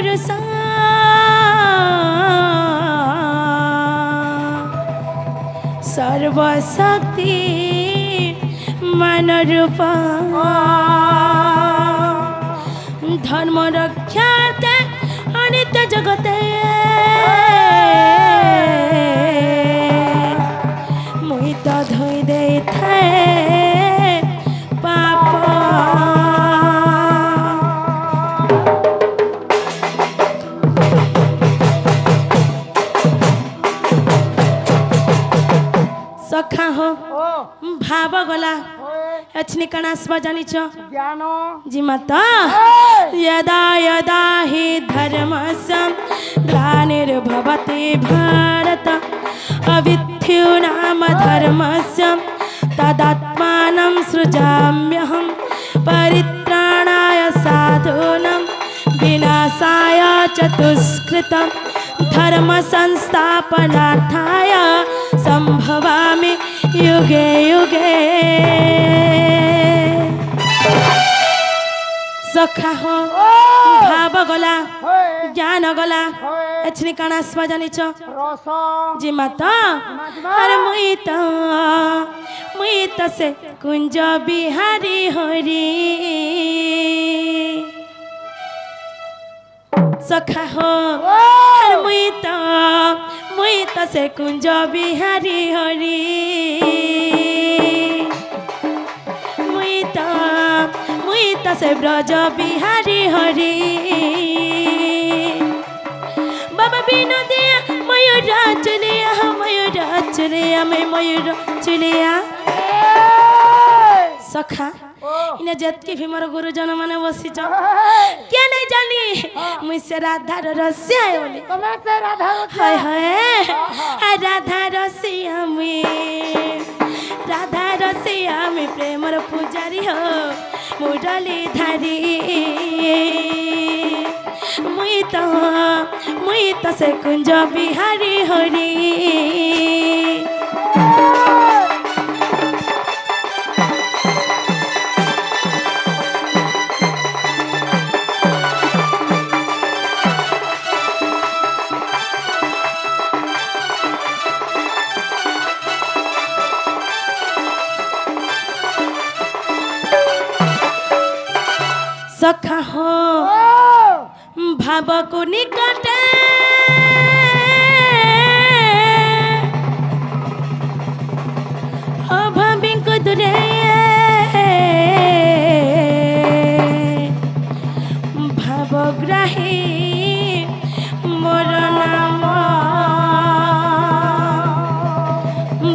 पुरुष सर्वशक्ति मान रूप धर्म रक्षार्थे अनित्य जगते मुई तो धोई दे थे पाप सखा हो भाव गला अच्छी कण आसवा जानी ज्ञान जी माता यदा यदा हि धर्मस्य ग्लानिर्भवति भारत अविद्यो नाम धर्मस्य तदात्मानं सृजाम्यहं परित्राणाय साधूनां विनाशाय च दुष्कृतं धर्म संस्थापनार्थाय संभवामि युगे युगे सखा हो भाव गला ज्ञान गला अच्छी कण आसवा जानी जी माता अरे मुई तो से कुंज बिहारी हरी सखा हो मुई तो से कुंज बिहारी हरी मुई तो से ब्रज बिहारी हरी बाबा विनोदिया मयूर चुलिया मैं मयूर चुलिया सखा इने जतके भी मोर गुरुजन माने बसी क्या नहीं जानी मुझसे राधा रसिया बोली हाय हाय राधा रसिया में प्रेमर पुजारी हो मुरली धारी मुई तो से कुंज बिहारी हरी सखा हो भाव को निकटे अभावी को दूरे भावग्राही मोर नाम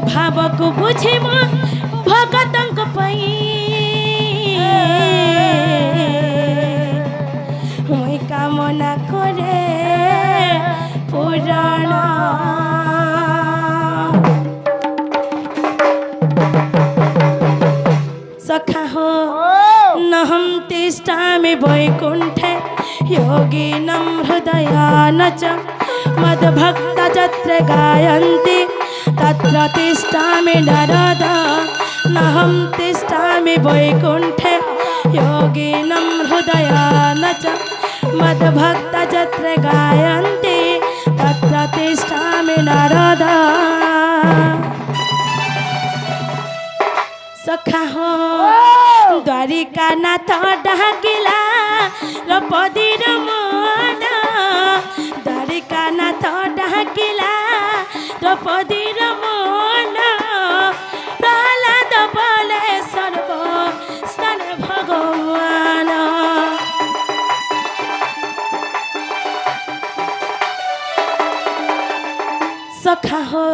भाव को बुझे भगत कामना करे पुराण सखा हो नहं तिष्ठामि वैकुण्ठे योगिनं हृदयान च मद्भक्ता यत्र गायन्ति तत्र तिष्ठामि नारद नहं तिष्ठामि वैकुण्ठे योगिनं हृदयान च मद्भक्ता यत्र गायन्ति तत्र तिष्ठामि नारद सखा हो द्वारिका नाथ डाकिला द्रौपदीर मन द्वारिका नाथ डाकिला द्रौपदीर मन प्रहलाद बोले सर्व स्थान भगवान सखा हो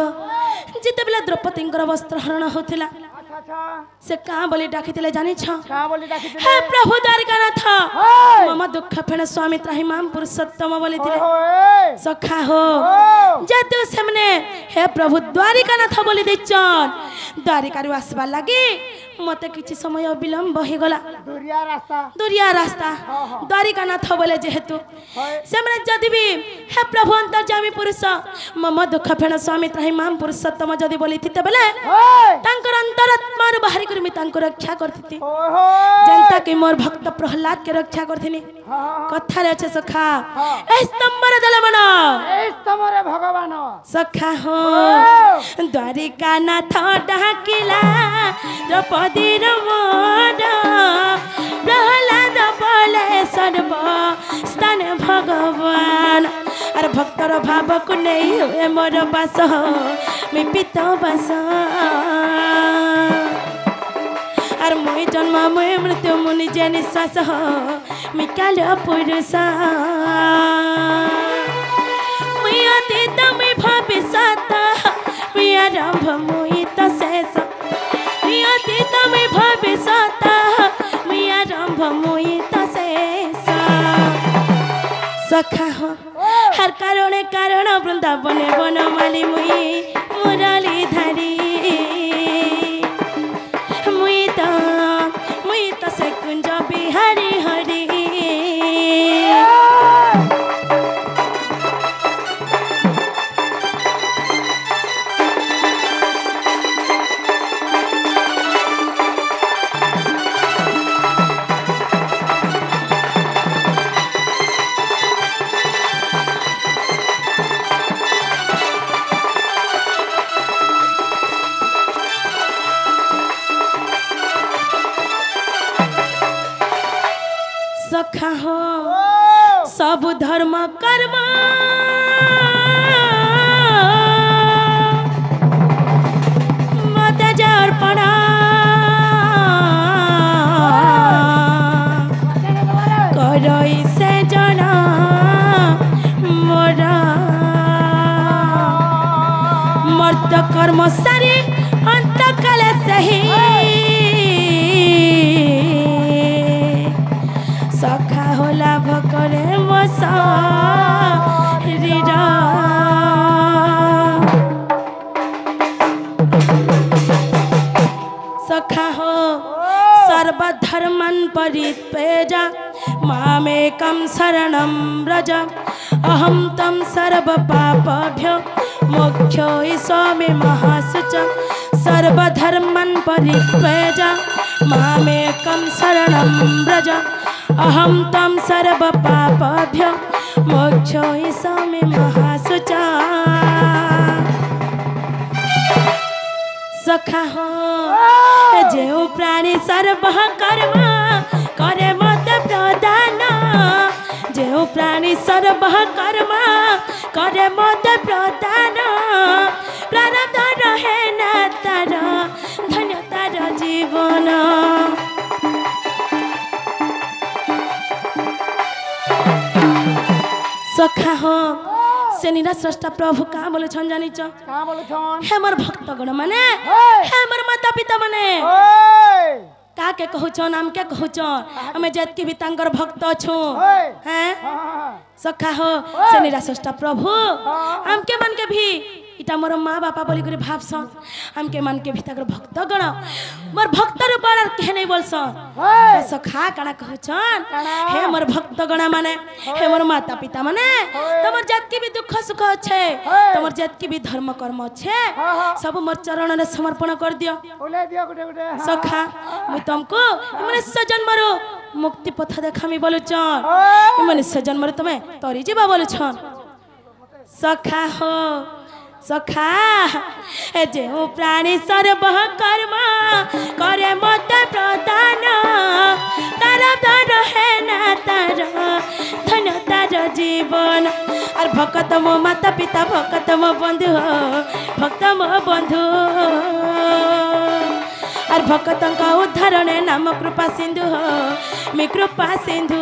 जिते बेला द्रौपदी वस्त्र हरण होता से कहाँ बोली डाकी जानी हे प्रभु द्वारिकानाथ मम दुख फेण स्वामी त्राही माम पुरुषोत्तम बोली सखा हो जदि से हे प्रभु द्वारिकानाथ बोली देचन द्वारिका आसबार लगे मत कि समय विलम्ब हो गला दुरिया रास्ता द्वारिकानाथ बोले जेहेतु से जदि भी हे प्रभु अंतर्जामी पुरुष मम दुख फेण स्वामी त्राही माम पुरुषोत्तम जदि बोली बेले अंतरात्मा आत्मा बाहरी कर रक्षा करती जनता के मोर भक्त प्रहलाद के रक्षा करथिनी कथारे अच्छे सखा स्तंभर दल मन स्तंभर भगवान सखा हो द्वारिका नाथ डाकिला द्रौपदी मोर प्रहलाद बोले सर्व स्थान भगवान अरे भक्तर भाव को नहीं हुए मोर बास मैं पित बास अरे मुई जन्म मुई मृत्यु मु निजे निश्वास मैं काल पुरुष मुई अतीत मुई भविष्यत मुई आरंभ मुई तो शेष मुई अतीत मुई भविष्यत मुई आरंभ मुई तो शेष सखा हो हर कारण वृंदावन बनमाली मुई मुरली धारी मुई तो से कुंज बिहारी हरी सखा हो सब धर्म कर्म मत अर्पण करई से जन मोर मर्द कर्म सारी अंत काल सही सखा हो लाभ करे मो शरीर सखा हो सर्वधर्मन् परित्यज्य मामेकं शरणं व्रज अहं तं सर्वपापभ्यो मोक्षयिष्यामि महाशुच सर्वधर्मन् परित्यज्य मामेकं शरणं व्रज अहं तं सर्वपापभ्यो मोक्षयिष्यामि महाशुच सखा हो जो प्राणी सर्व कर्म करे मत प्रदान जो प्राणी सर्व कर्म करे मत प्रदान प्रारब्ध रहे न तार धन्य तार जीवन सखा हो से निराश्रष्टा प्रभु का बोले छन जानी छ का बोले छन हे मोर भक्त गण माने हे मोर माता पिता माने का के कहू छ नाम के कहू छ हमें जत के भी तांकर भक्त छु हैं सखा हो से निराश्रष्टा प्रभु हम के मन के भी इटा मोर माँ बापा बोली करे भाव सन हम के मन के भी ताकर भक्त गण मोर भक्त रूपर के नहीं बोल सन सखा काना कहू छन हे मोर भक्त गण माने हे मोर माता पिता माने तमर जात के भी दुख सुख छे तमर जात के भी धर्म कर्म छे सब मोर चरण रे समर्पण कर दियो बोले दियो गुटे गुटे सखा मु तुमको मनुष्य जन्म रो मुक्ति पथ देखामी बोलु छन मनुष्य जन्म रे तमे तरी जीवा बोलु छन सखा हो सखा जो प्राणी सर्व कर्म करे मत प्रदान तार रहे ना तार धन तार जीवन और भक्त मो माता पिता भक्त मो बंधु भक्त मो बंधु और भक्त उद्धारण नाम कृपा सिंधु मी कृपा सिंधु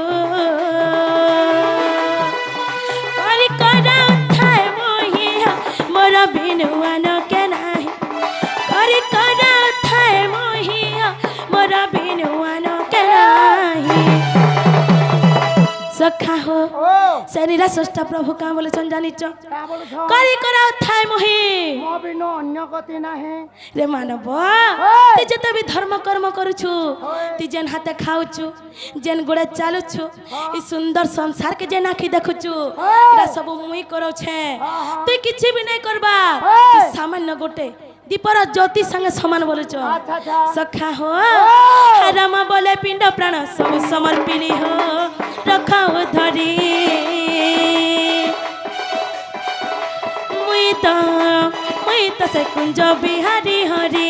मोर बिनुआन के नाही करी कर थाए मोहिया मोर बिनुआन के नाही सखा हो शरीर सष्टा प्रभु का बोले छन जानी छ करी कर थाए मोहि मो बिनु अन्य गति नाही रे मानव ती जते भी धर्म कर्म करू छु ती जेन हाथे खाऊ छु जेन गोड़े चालू छु ई सुंदर संसार के जेन आखि देखु छु इरा सब मुई करो छे तू किछि भी नहीं करबा सामान्य गोटे दीपर ज्योति संगे समान बोलुच अच्छा अच्छा सखा हो राम बोले पिंड प्राण सब समर्पिली हो रखाओ धरी मुई तो से कुंज बिहारी हरी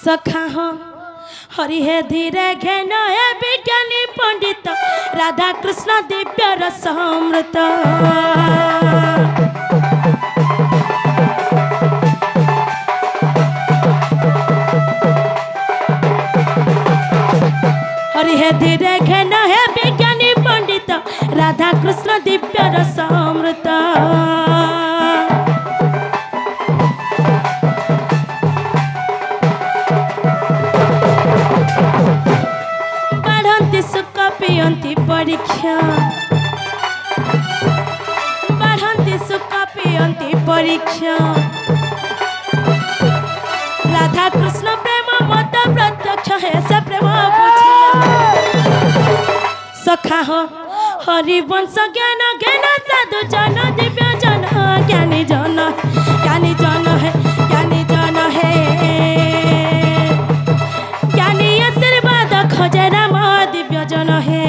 सखा हो हरि हे धीरे घेन हे विज्ञानी पंडित राधा कृष्ण दिव्य रस अमृत हरि हे धीरे घेन हे विज्ञानी पंडित राधा कृष्ण दिव्य रस अमृत पियंती परीक्षा बढ़ंती सुख पियंती परीक्षा राधा कृष्ण प्रेम मत प्रत्यक्ष है से प्रेम बुझिया सखा हो हरिवंश ज्ञान ज्ञान साधु जन दिव्य जन ज्ञानी जन है ज्ञानी जन है ज्ञानी आशीर्वाद खोजे राम दिव्य जन है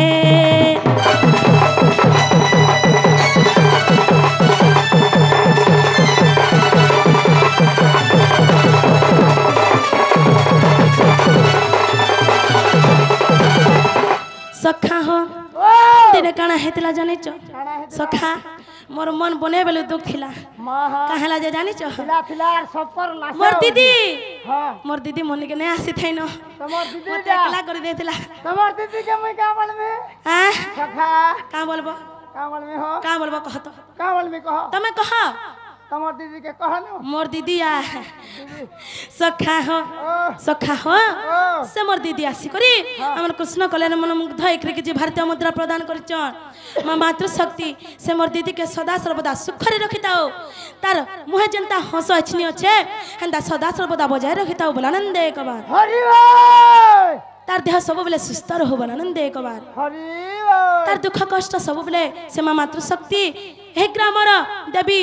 सखा हो तेरे काना हेतला जाने चो सखा मोर मन बने बेले दुख थिला काहेला जे जाने चो मोर दीदी मोर दीदी मन के नहीं आसी थई न तमर दीदी मोर एकला कर देथिला तमर दीदी के मैं का बोलबे हां सखा का बोलबो हो का बोलबो कह तो का बोलबे कह तमे कह तमर दीदी के कह न मोर दीदी आ सखा हो से मोर दीदी आसी करी हमर कृष्ण कल्याण मन मुग्ध एकरे के जे भारतीय मुद्रा प्रदान करिचन मां मातृशक्ति से मोर दीदी के सदा सर्वदा सुखरे रखिताओ तार मुहे जनता हंस अछनी अच्छे हंदा सदा सर्वदा बजाय रखिताओ बोलानंद एक बार हरि बोल तार देह सब बेले सुस्थ रहो बोलानंद एक बार हरि बोल तार दुख कष्ट सब बेले से मां मातृशक्ति हे ग्रामर देवी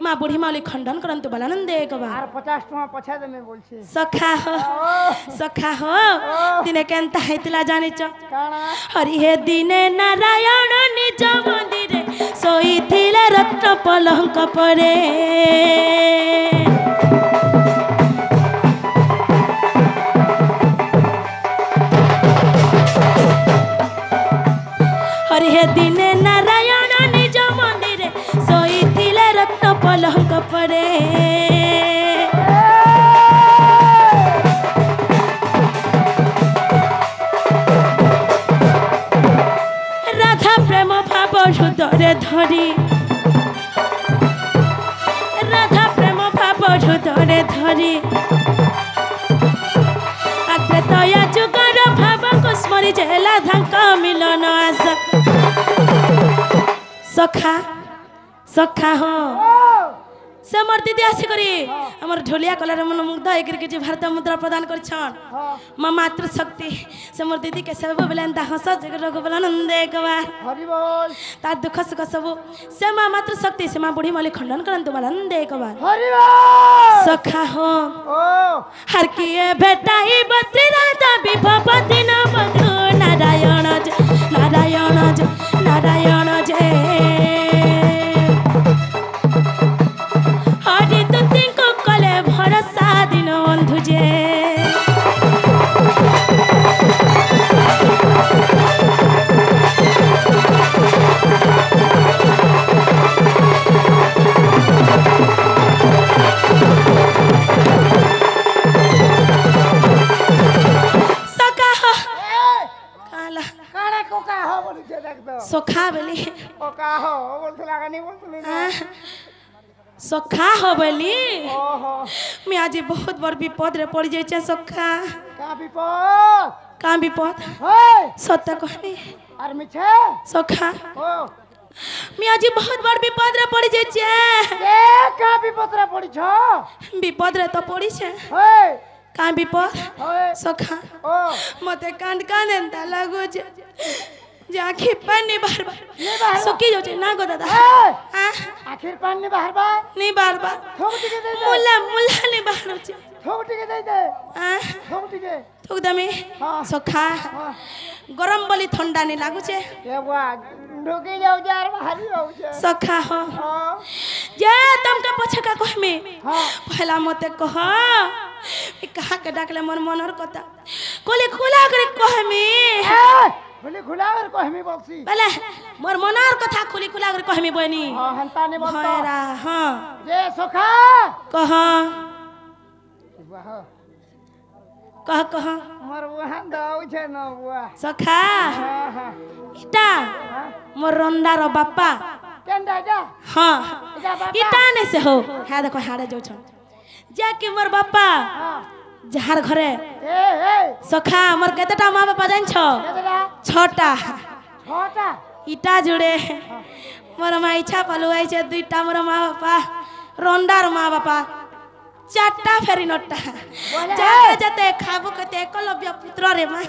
माँ बुढ़ी माली खंडन करंतु बलानंद एक बार आर 50 टका पछा दे में बोल छे सखा हो दिने केनता हेतिला जानि छ काना हरि हे दिने नारायण निज मंदिरे सोईथिले रत्न पलंक परे हरि हे दिने नारायण निज मंदिरे सोईथिले रत्न पलंक परे राधा प्रेम भाव हृदय धरी राधा प्रेम भाव हृदय धरी आग्रे तया जुगर भाव को स्मरी जेला धांक मिलन आशा सखा हो से मोर दीदी आसी करी हमर ढोलिया कलर मन मुग्ध एकर के जे भारत मुद्रा प्रदान करछन मां मातृशक्ति से मोर दीदी के सब बेलंता हंस जगर को बोलानंद एक बार हरि बोल ता दुख सुख सब से मां मातृशक्ति से मां बुढ़ी माली खंडन करंतु बोलानंद एक बार हरि बोल सखा हो हर किए भेटाई बसी राधा विभव दिन मधु नारायण जय हरि तुति को कले भरोसा दिन बंधु जे सोखा बेली ओका हो बोलथला का नहीं बोलथली ना सोखा हो बेली ओहो मैं आज बहुत बड़ विपद रे पड़ जाय छै सोखा का विपद का विपद होय सत्य कहमी আর মিছে सखा ও मी आज बहुत बड़ विपद रे पड़ी जे কে কা বিপদরে পড়িছ विपद रे तो पड़ी छे होय का विपद होय सखा ও मते कांड कांद लागो जे जे आखी पानी बार बार নি বাহার सुकी जो छे ना गो दादा এই आ আখির পানি বাহারবা नी बार बार থোকটিকে দে দে मुला मुला नी बाहर छे থোকটিকে দে দে आ থোকটিকে थुक दमी हाँ। सखा হ্যাঁ गरम बोली ठंडा नहीं लागू छे কে বুয়া ঢুকে যাও যার বাহারি হউছে सखा हो হ্যাঁ जे तुमके पछे का कहमी হ্যাঁ पहला मते कह ई कहा के डाकले मन मनर कथा कोली खुला करे कहमी এই বলি খুলাবার কহমি বলছি बेले मोर मनर कथा खुली खुला करे कहमी बनी হ্যাঁ হন্তা নি বলতো भयरा हां যে সখা कह বাহ कह মোর বুয়া দাউছে না বুয়া सखा হ্যাঁ হ্যাঁ इटा হ্যাঁ मोर रंडार बापा কেনটা যা हां এটা বাবা इटा ने से हो हा देखो हाड़े जो छन जा कि मोर बापा হ্যাঁ जहार घरे এ এ सखा मोर केतेटा माँ बापा जान छ কেতরা छटा ছটা इटा जुड़े मोर माँ इच्छा पलु आई छे दुईटा मोर माँ बापा रंडार माँ बापा चारटा फेरी नटा बोले जाते जाते खाबो कते एकलव्य पुत्र रे माँ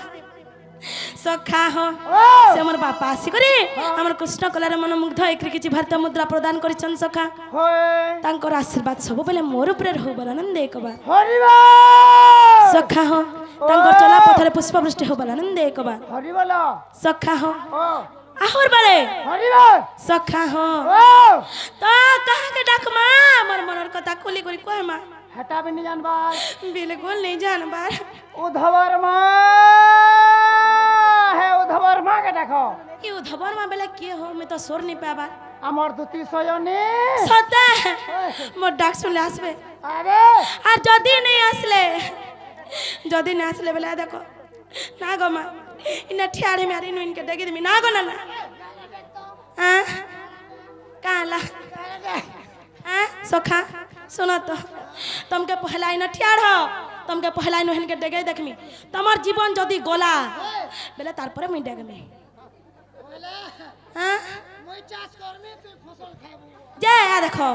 सखा हो ও से मोर बापा आसी करे हमर कृष्ण कलार मन मुग्ध एकरी किछि भारतीय मुद्रा प्रदान करिछन सखा হয় तांकर आशीर्वाद सब बेले मोर ऊपर रहू बलानंद एकबार হরিবা सखा हो तांकर चला पथरे पुष्पवृष्टि हो बलानंद एकबार হরিবল सखा हो ও आहुर बारे হরিবল सखा हो ও तो कहा के डाकमा मोर मनर कथा खुली करी कहमा হেটা বিনি জানবার बिल्कुल नहीं जानबार উদ্ধবর মা হে উদ্ধবর মা কে দেখো ई उधबर मा बेले के हो मैं तो सोर नहीं पाबा আমার দুটি সয়নে सदा मोर डाक सुनले आसबे আরে আর যদি नहीं आसले যদি नहीं आसले बेले देखो ना गो मा इना ठियारे मारी नु इनके डेगी दिमी ना गो ना ना हां काला हां सखा सुनो तो तुमके पहला इना ठियार हो तुमके पहला इनो हन के डेगे देखमी तमर जीवन जदी गोला बेले तार परे मुई डेगमी हां মই চাষ করমি তুই ফসল খাবো जे आ देखो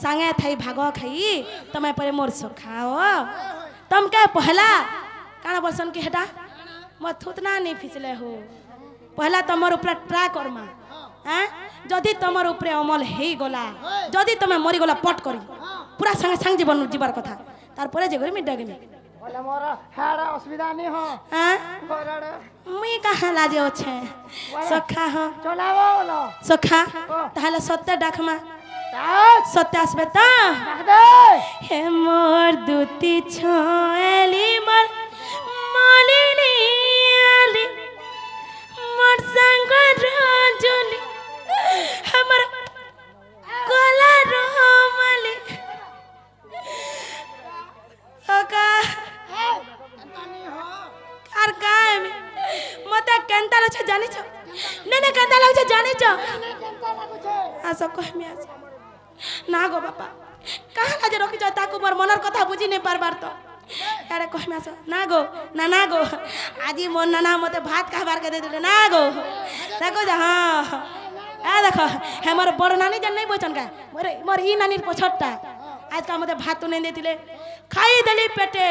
संगे थई भागो खाई तमे परे मोर सखाओ तुमके पहला काना बोलसन कि हेटा म थुतना नहीं फिसले हो पहला तमर ऊपर ट्राई करमा हैं जदी तमर ऊपर अमल हेई गला जदी तमे मरी गला पट करी पूरा संगे संग जीवन जीवार कथा तार परे जे गरी मी डगनी বলে মোর হাড় অসুবিধা নি হ हैं ঘরড় मुई कहाँ लाजे ओछे सखा हो চলাবো বলো सखा ताहले सत्य डाकमा তাক सत्य आसबे ता ডাক দে हे मोर दूती छोएली मोर मालिनी आली मोर संग रंजुली हमर कोला रोमली सका कार काम मते केंता लछ जानि छ ने केंता लछ जानि छ आसो कहमी आस ना गो बापा कहाँ लाजे रखी जाता को मोर मनर कथा बुझी नहीं पारबार तो यारे कहमी आस ना गो ना गो आज मोर नाना मते भात कहबार के दे दे ना गो देखो जा हां आ देखो हे मोर बड़ नानी जन नहीं बोचन का मोर ई नानी पछटटा आज का मते भात तो नहीं देतिले खाई देली पेटे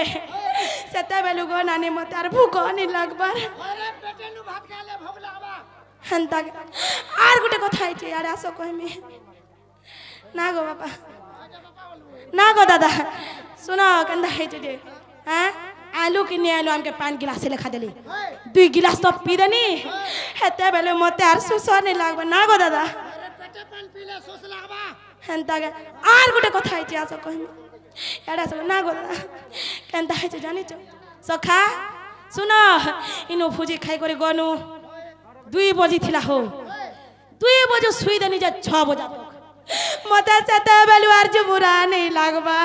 सेते बेलु गो नानी मते आर भूख नहीं लागबार আরে পেটে নু ভাত খালে ভোগ লাগবা हंता आर गुटे कथा आइछे यार आसो कहमी ना गो बापा ना गो दादा सुनो कंदा आइछे जे हां आलू किने आलू हमके पान गिलास लेखा देली 2 गिलास तो पी देनी हेते बेले मते आर सुसो नहीं लागबा ना गो दादा আরে পেটে পান পিলে সোস লাগবা हंता आर गुटे कथा आइछे आसो कहमी यार आसो ना गो दादा कंदा आइछे जानि छ सखा सुनो इनो भुजी खाई करे गनु 2 बजी थिला हो 2 बजे सुई देनी जे 6 बजा तक मते सेते बेलु आर जो बुरा नहीं लागबा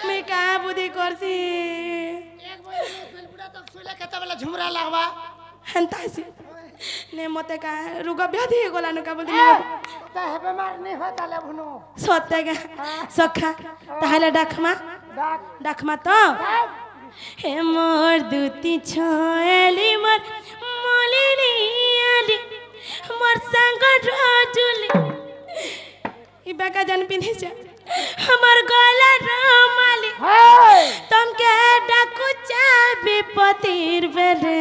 मैं का बुद्धि करसी এক বই বেলপুড়া তক শুইলে কেতে বেলা ঝুমরা লাগবা हंतासी ने मते का रुग व्याधि गोला न का बोलती তা হেবে মারনি হয় তালে ভুনু सत्य के सखा ताहले डाखमा ডাক डाखमा तो ডাক হে মোর দুতি ছয়েলি মোর মলিনি আলি মোর সাঙ্গ রজুলি ই বেকা জান পিঁধিছে আমার গলা রমালি তমকে ডাকু চা বিপতির বেলে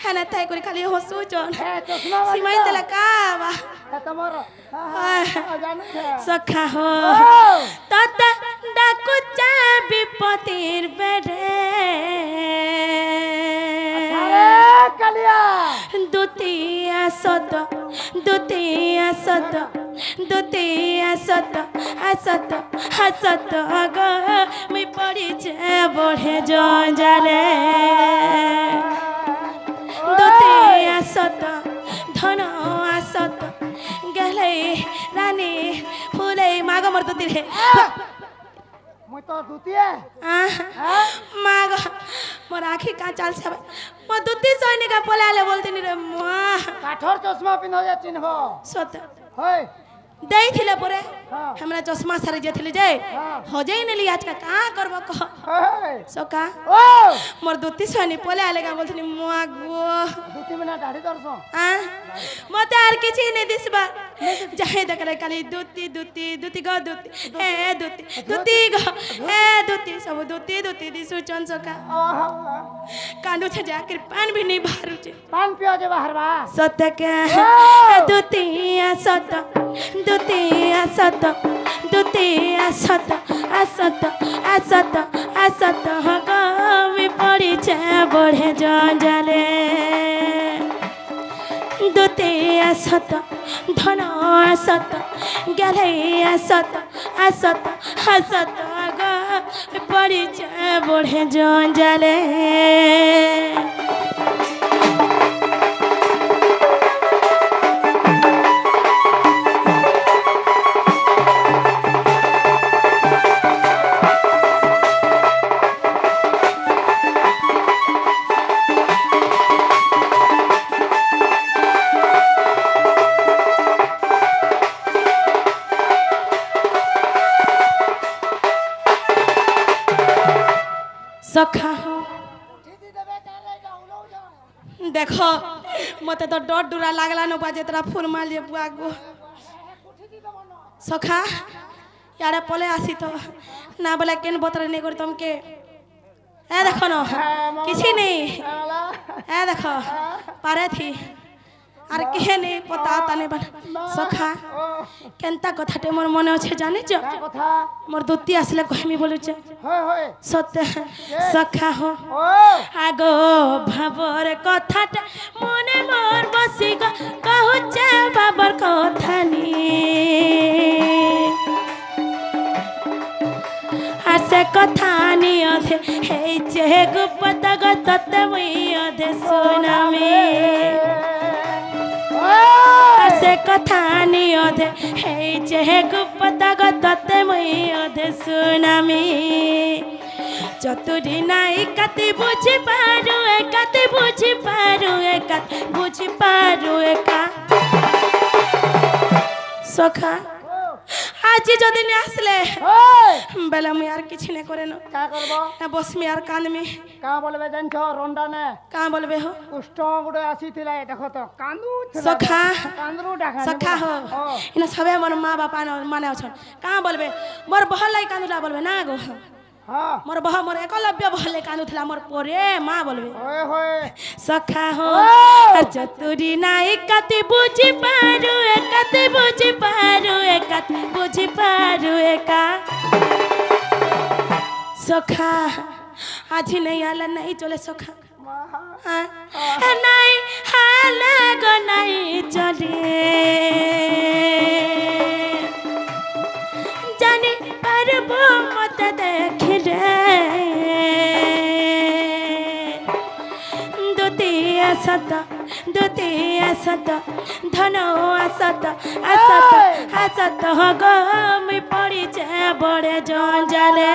হ্যাঁ তাই করে খালি হসুচন সীমাই দেলা কাবা সখা হো তত ডাকু চা বিপতির বেলে দুতিয়া সত দুতিয়া সত দুতিয়া সত আসত হাসত গ আমি পড়িছে বঢ়ে জঞ্জালে দুতিয়া সত ধন আসত গেলে রানী ফুলে মাগ মর দুতি রে মই তো দুতিয়ে মাগ মোর আখি কা চাল সব মো দুতি সৈনিকা পলালে বলতিনি রে মা কাঠর চশমা পিনহ যা চিনহ সত হয় ଦେଇଥିଲେ ପରେ हमरा चश्मा सारी जेथिले जे हो जाई नेली आज का करबो कह सका मोर दुती सनी पोले आलेगा बोलथनी मुआ गो दुती बिना दाढ़ी दरसो मते आर किछि नै दिसबा जाहे देखले खाली दुती दुती दुती गो दुती ए दुती दुती गो ए दुती सब दुती दुती दिसु चन सका कांदु छ जाकर पान भी नहीं बाहरु छे पान पियो जे बाहर बा सत्य के दुती सत दुतिया सत दुतिया सत असत असत असत हगवी पड़ी छे बढ़े जंजाले दुतिया सत धन असत गले असत असत असत हगवी पड़ी छे बढ़े जंजाले सखा हो देखो मते तो डर डुरा लागला न बाजे तरा फूल माल जे बुआ गो सखा यारे पले आसी तो ना बोले केन बतरे नहीं करी तुमके ए देखो न किसी नहीं ए देखो पारे थी আর কে নেই পতা তানে সখা কেনতা কথাতে মোর মনে আছে জানিছ মোর দুতি আসলে কহিমি বলুছে সত্য সখা হো আগো ভাবর কথাটা মনে মোর বসি কহুছে বাবার কথা নি আর সে কথা নি অধে হেইছে গুপত গততে মুই অধে শুনামি से कथा नी अधे हे जे गुप्ता गतते मुई अधे सुनामी चतुरी नाई कति बुझी पारु एकति बुझी पारु एकति बुझी पारु एका सखा आज जदि ने आसले बेला मु यार किछि ने करे न का करबो ना बस में यार कान में का बोलबे जानछो रोंडा ने का बोलबे हो कुष्ठ गुडे आसीथिला देखो तो कांदू सखा कांदरू डाका सखा हो इना सबे मोर माँ बापा न माने अछन का बोलबे मोर बहल लाई कांदूला बोलबे ना गो हां मोर बह मोर एकलव्य बहले कांदुथला मोर पोरे माँ बोलबे ओए होए सखा हो चतुरी नाई कति बुझी पारु एकति बुझी पारु एकति बुझी पारु एका सखा आज नहीं आला नहीं चले सखा नहीं हाला गो नहीं चले जाने परबो मत देख रे दुतिया सत धन असत असत असत गमी पड़ी जे बड़े जंजाले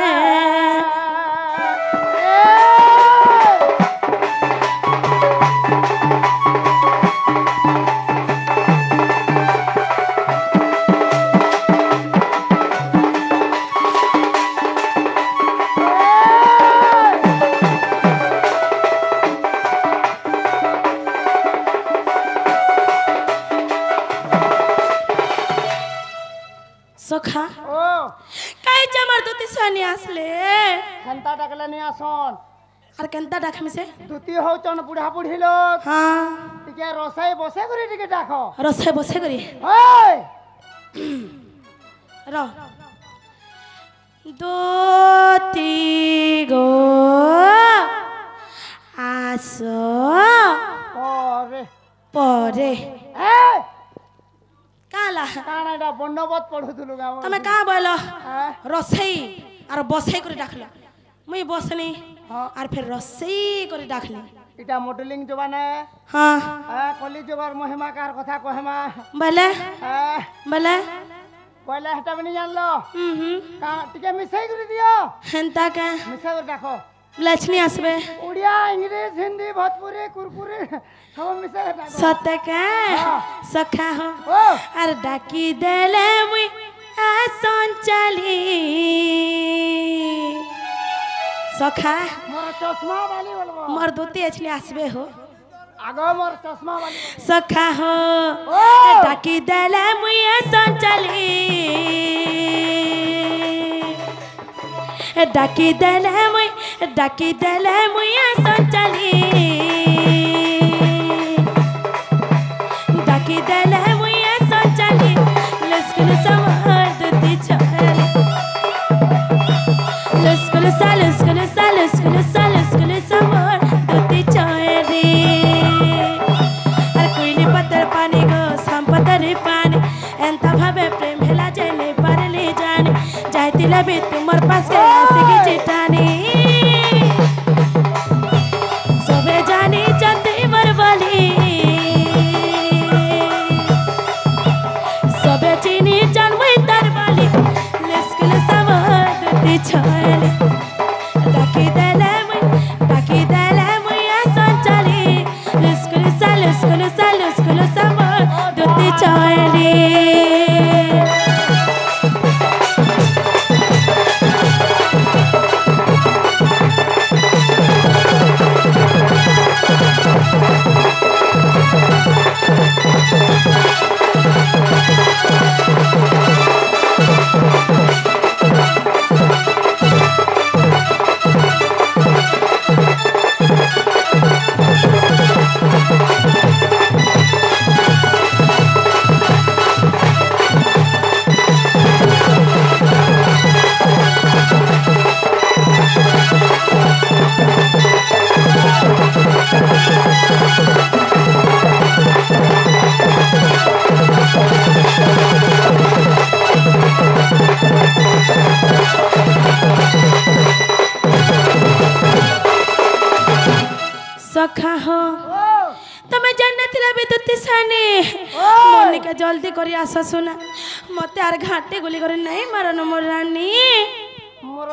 सखा ओ काई जमर दुती सनी आसले खंता डाकले नहीं आसन আর কেনতা ডাকমি সে দুতি হউচন বুড়া বুড়ি লোক হ্যাঁ টিকে রসাই বসে করে টিকে ডাকো রসে বসে করি ওই র দুতি গো আসো পরে পরে এই কালা কানা এটা বন্নবত পড়ুতুলু গাম তুমি কা বলো হ্যাঁ রসেই আর বসে করে ডাকলো মুই বসনি হ্যাঁ আর ফের রসেই করে ডাকলি এটা মডেলিং জবানে হ্যাঁ হ্যাঁ কলি জবার মহিমা কার কথা কহেমা বলে হ্যাঁ বলে কইলে হেটা বনি জানলো হুম টিকে মিশাই করে দিও হেনতা কে মিশাই করে দেখো লক্ষ্মী আসবে উড়িয়া ইংরেজ হিন্দি ভোজপুরি কুরকুরি সব মিশাই করে দেখো সত্য কে সখা হো ও আর ডাকি দেলে মুই আসন চালি সখা মোর চশমা বালি বলবো মোর দুতি এছলি আসবে হো আগো মোর চশমা বালি সখা হো ও ডাকি দেলে মুই আসন চালি ডাকি দেলে মুই আসন চালি ডাকি দেলে মুই আসন চালি লস্কুল সমর দুতি ছড়ি লস্কুল সমর দুতি ছড়ি আর কইলি পতর পানি গো সম্পদর পানি এন্তা ভাবে প্রেম হেলা জেনে পারলে জানি যাইতিলা বে তোমার পাশে আসি কি চিটানি সবে জানি চন্দি মর বলি সবে চিনি জানবই তার বলি লস্কুল সমর দুতি ছড়ি ডাকি দেলে মুই আসন চালি লস্কুল সমর দুতি ছড়ি सखा हो तमे जानथिला बिदुती सानी मोनिका जल्दी करी आस सुना मते आर घाटे गुली करे नहीं मारन मोर रानी मोर